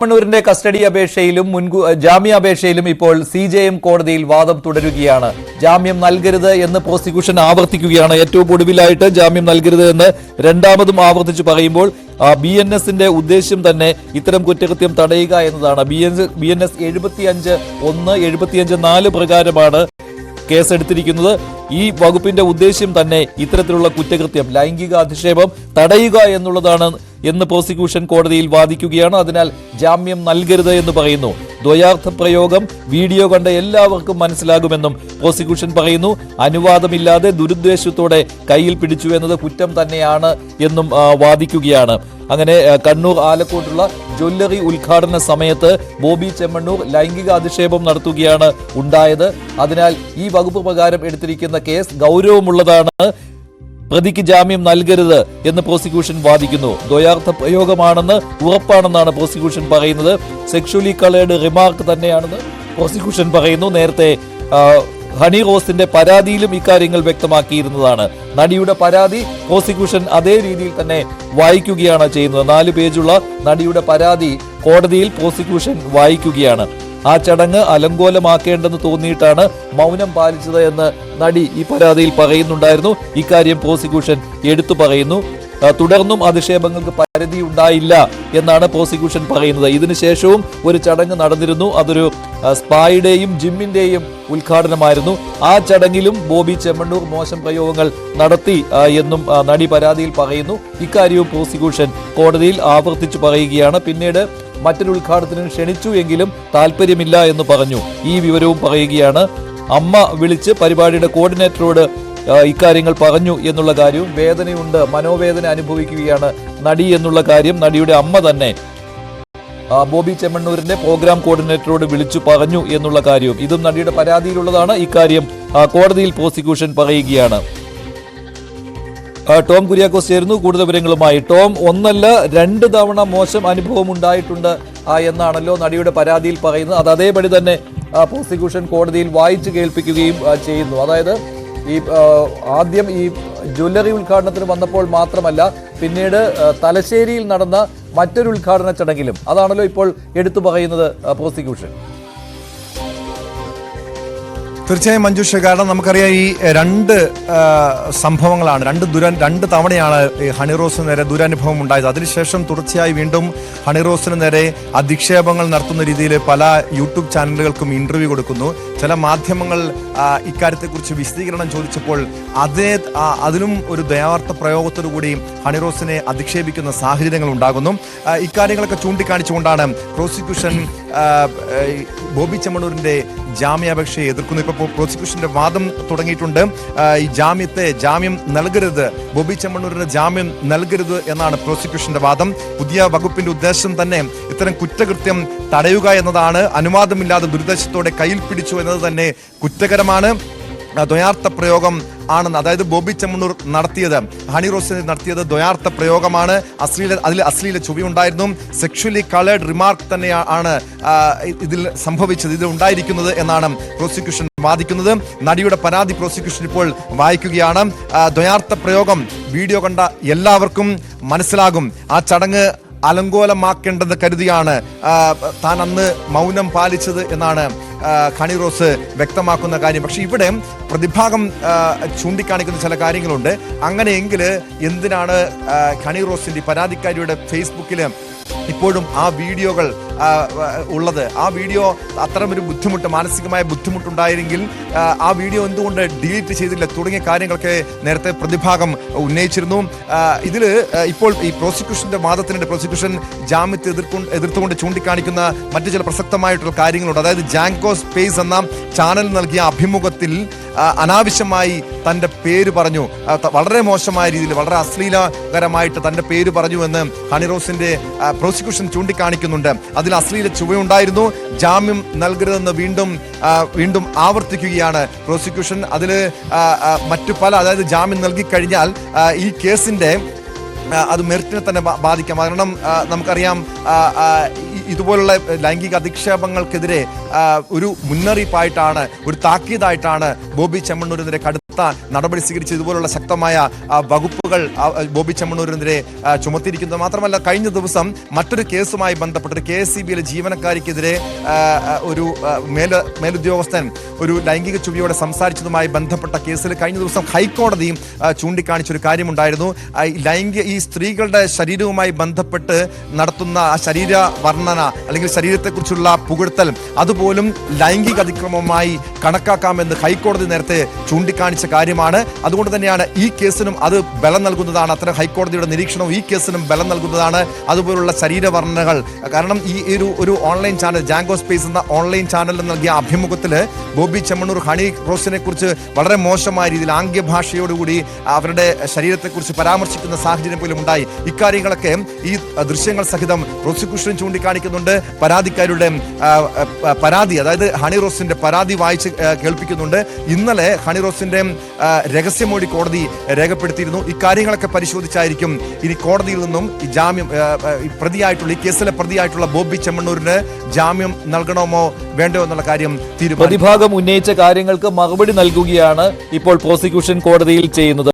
മണ്ണൂരിന്റെ custody അപേക്ഷയിലും ജാമ്യാപേക്ഷയിലും ഇപ്പോൾ CJM കോടതിയിൽ വാദം തുടരുകയാണ്. ജാമ്യം നൽകരുത് എന്ന് പ്രോസിക്യൂഷൻ ആവർത്തിക്കുകയാണ്. ഏറ്റവും ഒടുവിലായിട്ട് ജാമ്യം നൽകരുത് എന്ന് രണ്ടാമതും ആവർത്തിച്ച് പറയുമ്പോൾ BNSന്റെ ഉദ്ദേശ്യം തന്നെ ഇത്തരം കുറ്റകൃത്യം തടയുക എന്നതാണ്. BNS 75(1) 75(4) പ്രകാരമാണ് കേസെടുത്തിരിക്കുന്നത്. ഈ വകുപ്പിന്റെ ഉദ്ദേശ്യം തന്നെ ഇത്തരത്തിലുള്ള കുറ്റകൃത്യം, ലൈംഗിക അധിക്ഷേപം തടയുക എന്നുള്ളതാണ് എന്ന് പ്രോസിക്യൂഷൻ കോടതിയിൽ വാദിക്കുകയാണ്. അതിനാൽ ജാമ്യം നൽകരുത് എന്ന് പറയുന്നു. ദ്വയാർത്ഥ പ്രയോഗം വീഡിയോ കണ്ട എല്ലാവർക്കും മനസ്സിലാകുമെന്നും പ്രോസിക്യൂഷൻ പറയുന്നു. അനുവാദമില്ലാതെ ദുരുദ്ദേശത്തോടെ കയ്യിൽ പിടിച്ചു എന്നത് കുറ്റം തന്നെയാണ് എന്നും വാദിക്കുകയാണ്. അങ്ങനെ കണ്ണൂർ ആലക്കോട്ടുള്ള ജ്വല്ലറി ഉദ്ഘാടന സമയത്ത് ബോബി ചെമ്മണ്ണൂർ ലൈംഗിക അധിക്ഷേപം നടത്തുകയാണ് ഉണ്ടായത്. അതിനാൽ ഈ വകുപ്പ് പ്രകാരം എടുത്തിരിക്കുന്ന കേസ് ഗൗരവമുള്ളതാണ്. പ്രതിക്ക് ജാമ്യം നൽകരുത് എന്ന് പ്രോസിക്യൂഷൻ വാദിക്കുന്നു. ദ്വയാർത്ഥ പ്രയോഗമാണെന്ന് ഉറപ്പാണെന്നാണ് പ്രോസിക്യൂഷൻ പറയുന്നത്. സെക്ഷുവലി കളേർഡ് റിമാർക്ക് തന്നെയാണെന്ന് പ്രോസിക്യൂഷൻ പറയുന്നു. നേരത്തെ ഹണി റോസിന്റെ പരാതിയിലും ഇക്കാര്യങ്ങൾ വ്യക്തമാക്കിയിരുന്നതാണ്. നടിയുടെ പരാതി പ്രോസിക്യൂഷൻ അതേ രീതിയിൽ തന്നെ വായിക്കുകയാണ് ചെയ്യുന്നത്. 4 പേജുള്ള നടിയുടെ പരാതി കോടതിയിൽ പ്രോസിക്യൂഷൻ വായിക്കുകയാണ്. ആ ചടങ്ങ് അലങ്കോലമാക്കേണ്ടെന്ന് തോന്നിയിട്ടാണ് മൗനം പാലിച്ചത് എന്ന് നടി ഈ പരാതിയിൽ പറയുന്നുണ്ടായിരുന്നു. ഇക്കാര്യം പ്രോസിക്യൂഷൻ എടുത്തു പറയുന്നു. തുടർന്നും അധിക്ഷേപങ്ങൾക്ക് പരിധി ഉണ്ടായില്ല എന്നാണ് പ്രോസിക്യൂഷൻ പറയുന്നത്. ഇതിനുശേഷവും ഒരു ചടങ്ങ് നടന്നിരുന്നു. അതൊരു സ്പായുടെയും ജിമ്മിന്റെയും ഉദ്ഘാടനമായിരുന്നു. ആ ചടങ്ങിലും ബോബി ചെമ്മണ്ണൂർ മോശം പ്രയോഗങ്ങൾ നടത്തി എന്നും നടി പരാതിയിൽ പറയുന്നു. ഇക്കാര്യവും പ്രോസിക്യൂഷൻ കോടതിയിൽ ആവർത്തിച്ചു പറയുകയാണ്. പിന്നീട് മറ്റൊരു ഉദ്ഘാടനത്തിന് ക്ഷണിച്ചു എങ്കിലും താല്പര്യമില്ല എന്ന് പറഞ്ഞു. ഈ വിവരവും പറയുകയാണ്. അമ്മ വിളിച്ച് പരിപാടിയുടെ കോർഡിനേറ്ററോട് ഇക്കാര്യങ്ങൾ പറഞ്ഞു എന്നുള്ള കാര്യവും, വേദനയുണ്ട്, മനോവേദന അനുഭവിക്കുകയാണ് നടി എന്നുള്ള കാര്യം നടിയുടെ അമ്മ തന്നെ ബോബി ചെമ്മണ്ണൂരിന്റെ പ്രോഗ്രാം കോർഡിനേറ്ററോട് വിളിച്ചു പറഞ്ഞു എന്നുള്ള കാര്യവും ഇതും നടിയുടെ പരാതിയിലുള്ളതാണ്. ഇക്കാര്യം കോടതിയിൽ പ്രോസിക്യൂഷൻ പറയുകയാണ്. ടോം കുര്യാക്കോസ് ചേരുന്നു കൂടുതൽ വിവരങ്ങളുമായി. ടോം, ഒന്നല്ല 2 തവണ മോശം അനുഭവം ഉണ്ടായിട്ടുണ്ട് എന്നാണല്ലോ നടിയുടെ പരാതിയിൽ പറയുന്നത്. അത് അതേപടി തന്നെ പ്രോസിക്യൂഷൻ കോടതിയിൽ വായിച്ചു കേൾപ്പിക്കുകയും ചെയ്യുന്നു. അതായത് ആദ്യം ഈ ജ്വല്ലറി ഉദ്ഘാടനത്തിന് വന്നപ്പോൾ മാത്രമല്ല, പിന്നീട് തലശ്ശേരിയിൽ നടന്ന മറ്റൊരു ഉദ്ഘാടന ചടങ്ങിലും അതാണല്ലോ ഇപ്പോൾ എടുത്തു പറയുന്നത് പ്രോസിക്യൂഷൻ. തീർച്ചയായും മഞ്ജുഷ, കാരണം നമുക്കറിയാം ഈ 2 സംഭവങ്ങളാണ്, 2 തവണയാണ് ഹണിറോസിന് നേരെ ദുരനുഭവം ഉണ്ടായത്. അതിനുശേഷം തുടർച്ചയായി വീണ്ടും ഹണിറോസിന് നേരെ അധിക്ഷേപങ്ങൾ നടത്തുന്ന രീതിയിൽ പല യൂട്യൂബ് ചാനലുകൾക്കും ഇന്റർവ്യൂ കൊടുക്കുന്നു. ചില മാധ്യമങ്ങൾ ഇക്കാര്യത്തെക്കുറിച്ച് വിശദീകരണം ചോദിച്ചപ്പോൾ അതിനും ഒരു ദയാർത്ഥ പ്രയോഗത്തോടു കൂടി ഹണിറോസിനെ അധിക്ഷേപിക്കുന്ന സാഹചര്യങ്ങൾ ഉണ്ടാകുന്നു. ഇക്കാര്യങ്ങളൊക്കെ ചൂണ്ടിക്കാണിച്ചുകൊണ്ടാണ് പ്രോസിക്യൂഷൻ ബോബി ചെമ്മണ്ണൂരിന്റെ ജാമ്യാപേക്ഷയെ എതിർക്കുന്നു. ഇപ്പോൾ പ്രോസിക്യൂഷന്റെ വാദം തുടങ്ങിയിട്ടുണ്ട്. ഈ ജാമ്യം നൽകരുത്, ബോബി ചെമ്മണ്ണൂരിന് ജാമ്യം നൽകരുത് എന്നാണ് പ്രോസിക്യൂഷന്റെ വാദം. പുതിയ വകുപ്പിന്റെ ഉദ്ദേശം തന്നെ ഇത്തരം കുറ്റകൃത്യം തടയുക എന്നതാണ്. അനുവാദമില്ലാതെ ദുരുദ്ദേശത്തോടെ കയ്യിൽ പിടിച്ചു എന്നത് തന്നെ കുറ്റകരമാണ്. ദ്വയാർത്ഥ പ്രയോഗം ആണെന്ന്, അതായത് ബോബി ചെമ്മണ്ണൂർ നടത്തിയത്, ഹണി റോസിനെ നടത്തിയത് ദ്വയാർത്ഥ പ്രയോഗമാണ്. അതിൽ അശ്ലീല ചുവയുണ്ടായിരുന്നു. സെക്ഷുവലി കളേർഡ് റിമാർക്ക് തന്നെയാണ് ഇതിൽ സംഭവിച്ചത്, ഇതിൽ ഉണ്ടായിരിക്കുന്നത് എന്നാണ് പ്രോസിക്യൂഷൻ വാദിക്കുന്നത്. നടിയുടെ പരാതി പ്രോസിക്യൂഷൻ ഇപ്പോൾ വായിക്കുകയാണ്. ദ്വയാർത്ഥ പ്രയോഗം വീഡിയോ കണ്ട എല്ലാവർക്കും മനസ്സിലാകും. ആ ചടങ്ങ് അലങ്കോലമാക്കേണ്ടെന്ന് കരുതിയാണ് താൻ അന്ന് മൗനം പാലിച്ചത് എന്നാണ് ഹണി റോസ് വ്യക്തമാക്കുന്ന കാര്യം. പക്ഷെ ഇവിടെ പ്രതിഭാഗം ചൂണ്ടിക്കാണിക്കുന്ന ചില കാര്യങ്ങളുണ്ട്. അങ്ങനെയെങ്കിൽ എന്തിനാണ് ഹണി റോസിന്റെ പരാതിക്കാരിയുടെ ഫേസ്ബുക്കിൽ ഇപ്പോഴും ആ വീഡിയോകൾ ഉള്ളത്? ആ വീഡിയോ അത്തരമൊരു ബുദ്ധിമുട്ട്, മാനസികമായ ബുദ്ധിമുട്ടുണ്ടായിരുന്നെങ്കിൽ ആ വീഡിയോ എന്തുകൊണ്ട് ഡിലീറ്റ് ചെയ്തില്ല തുടങ്ങിയ കാര്യങ്ങളൊക്കെ നേരത്തെ പ്രതിഭാഗം ഉന്നയിച്ചിരുന്നു. ഇതിൽ ഇപ്പോൾ ഈ പ്രോസിക്യൂഷന്റെ വാദത്തിനിടെ പ്രോസിക്യൂഷൻ ജാമ്യത്തെ എതിർത്തുകൊണ്ട് ചൂണ്ടിക്കാണിക്കുന്ന മറ്റു ചില പ്രസക്തമായിട്ടുള്ള കാര്യങ്ങളുണ്ട്. അതായത് ജാങ്കോ സ്പേസ് എന്ന ചാനൽ നൽകിയ അഭിമുഖത്തിൽ അനാവശ്യമായി തൻ്റെ പേര് പറഞ്ഞു, വളരെ മോശമായ രീതിയിൽ, വളരെ അശ്ലീലകരമായിട്ട് തൻ്റെ പേര് പറഞ്ഞു എന്ന് ഹണി റോസിന്റെ പ്രോസിക്യൂഷൻ ചൂണ്ടിക്കാണിക്കുന്നുണ്ട്. അതിൽ അശ്ലീല ചുവയുണ്ടായിരുന്നു. ജാമ്യം നൽകരുതെന്ന് വീണ്ടും ആവർത്തിക്കുകയാണ് പ്രോസിക്യൂഷൻ. അതിൽ മറ്റു പല, അതായത് ജാമ്യം നൽകിക്കഴിഞ്ഞാൽ ഈ കേസിന്റെ അത് മെറിറ്റിനെ തന്നെ ബാധിക്കാം. കാരണം നമുക്കറിയാം ഇതുപോലുള്ള ലൈംഗിക അധിക്ഷേപങ്ങൾക്കെതിരെ ഒരു മുന്നറിയിപ്പായിട്ടാണ്, ഒരു താക്കീതായിട്ടാണ് ബോബി ചെമ്മണ്ണൂരിനെതിരെ കടുത്ത നടപടി സ്വീകരിച്ച് ഇതുപോലുള്ള ശക്തമായ വകുപ്പുകൾ ബോബി ചെമ്മണ്ണൂരിനെതിരെ ചുമത്തിയിരിക്കുന്നത്. മാത്രമല്ല കഴിഞ്ഞ ദിവസം മറ്റൊരു കേസുമായി ബന്ധപ്പെട്ട് KSEBയിലെ ജീവനക്കാരിക്കെതിരെ ഒരു മേലുദ്യോഗസ്ഥൻ ഒരു ലൈംഗിക ചുവയോടെ സംസാരിച്ചതുമായി ബന്ധപ്പെട്ട കേസിൽ കഴിഞ്ഞ ദിവസം ഹൈക്കോടതിയും ചൂണ്ടിക്കാണിച്ചൊരു കാര്യമുണ്ടായിരുന്നു. ഈ സ്ത്രീകളുടെ ശരീരവുമായി ബന്ധപ്പെട്ട് നടത്തുന്ന ആ ശരീര വർണ്ണന അല്ലെങ്കിൽ ശരീരത്തെക്കുറിച്ചുള്ള പുകഴ്ത്തൽ അതുപോലും ലൈംഗിക അതിക്രമമായി കണക്കാക്കാമെന്ന് ഹൈക്കോടതി നേരത്തെ ചൂണ്ടിക്കാണിച്ച കാര്യമാണ്. അതുകൊണ്ട് തന്നെയാണ് ഈ കേസിനും അത് ബലം നൽകുന്നതാണ്. അത്തരം ഹൈക്കോടതിയുടെ നിരീക്ഷണവും ഈ കേസിനും ബലം നൽകുന്നതാണ്. അതുപോലുള്ള ശരീരവർണ്ണനകൾ കാരണം ഈ ഒരു ഓൺലൈൻ ചാനൽ ജാങ്കോ സ്പേസ് എന്ന ഓൺലൈൻ ചാനലിൽ നൽകിയ അഭിമുഖത്തിൽ ബോബി ചെമ്മണ്ണൂർ ഹണി റോസിനെ കുറിച്ച് വളരെ മോശമായ രീതിയിൽ ആംഗ്യഭാഷയോടുകൂടി അവരുടെ ശരീരത്തെക്കുറിച്ച് പരാമർശിക്കുന്ന സാഹചര്യം പോലും ഉണ്ടായി. ഇക്കാര്യങ്ങളൊക്കെ ഈ ദൃശ്യങ്ങൾ സഹിതം പ്രോസിക്യൂഷൻ ചൂണ്ടിക്കാണിക്കുന്നുണ്ട്. പരാതിക്കാരുടെ പരാതി അതായത് ഹണി റോസിന്റെ പരാതി വായിച്ച് കേൾപ്പിക്കുന്നുണ്ട്. ഇന്നലെ ഹണി റോസിന്റെ രഹസ്യമൊഴി കോടതി രേഖപ്പെടുത്തിയിരുന്നു. ഇക്കാര്യങ്ങളൊക്കെ പരിശോധിച്ചായിരിക്കും ഇനി കോടതിയിൽ നിന്നും ഈ ജാമ്യം പ്രതിയായിട്ടുള്ള ഈ കേസിലെ പ്രതിയായിട്ടുള്ള ബോബി ചെമ്മണ്ണൂരിന് ജാമ്യം നൽകണമോ വേണ്ടോ എന്നുള്ള കാര്യം തീരുമാനിക്കും. പ്രതിഭാഗം ഉന്നയിച്ച കാര്യങ്ങൾക്ക് മറുപടി നൽകുകയാണ് ഇപ്പോൾ പ്രോസിക്യൂഷൻ കോടതിയിൽ ചെയ്യുന്നത്.